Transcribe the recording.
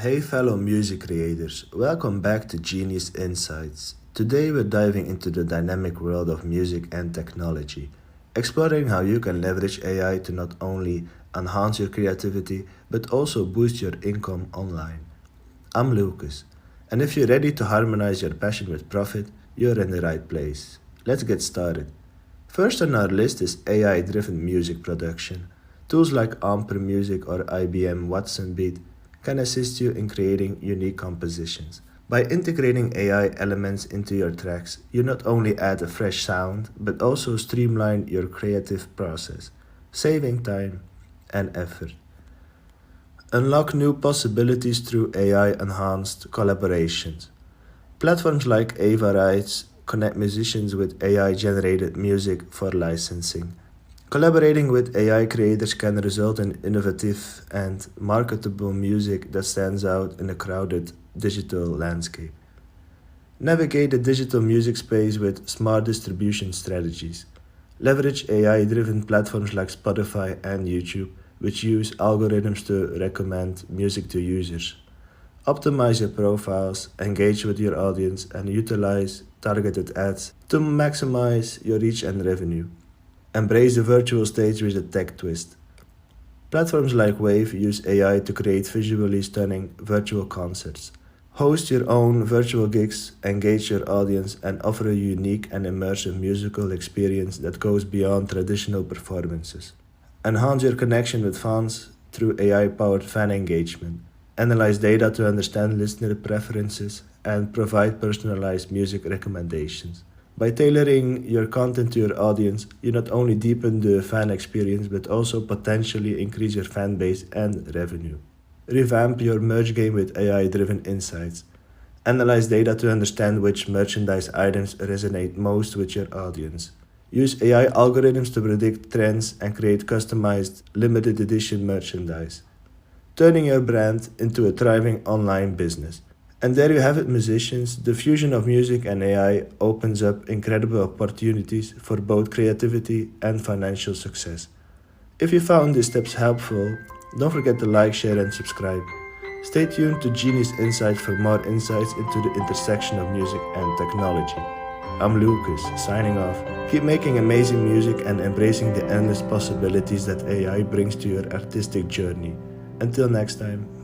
Hey fellow music creators, welcome back to Genius Insights. Today we're diving into the dynamic world of music and technology, exploring how you can leverage AI to not only enhance your creativity but also boost your income online. I'm Lucas, and if you're ready to harmonize your passion with profit, you're in the right place. Let's get started. First on our list is AI driven music production. Tools like Ampere Music or IBM Watson Beat can assist you in creating unique compositions. By integrating AI elements into your tracks, you not only add a fresh sound, but also streamline your creative process, saving time and effort. Unlock new possibilities through AI enhanced collaborations. Platforms like Ava Rights connect musicians with AI generated music for licensing. Collaborating with AI creators can result in innovative and marketable music that stands out in a crowded digital landscape. Navigate the digital music space with smart distribution strategies. Leverage AI driven platforms like Spotify and YouTube, which use algorithms to recommend music to users. Optimize your profiles, engage with your audience, and utilize targeted ads to maximize your reach and revenue. Embrace the virtual stage with a tech twist. Platforms like Wave use AI to create visually stunning virtual concerts. Host your own virtual gigs, engage your audience, and offer a unique and immersive musical experience that goes beyond traditional performances. Enhance your connection with fans through AI powered fan engagement. Analyze data to understand listener preferences and provide personalized music recommendations. By tailoring your content to your audience, you not only deepen the fan experience but also potentially increase your fan base and revenue. Revamp your merch game with AI driven insights. Analyze data to understand which merchandise items resonate most with your audience. Use AI algorithms to predict trends and create customized limited edition merchandise, turning your brand into a thriving online business. And there you have it, musicians. The fusion of music and AI opens up incredible opportunities for both creativity and financial success. If you found these tips helpful, don't forget to like, share, and subscribe. Stay tuned to Genius Insight for more insights into the intersection of music and technology. I'm Lucas, signing off. Keep making amazing music and embracing the endless possibilities that AI brings to your artistic journey. Until next time.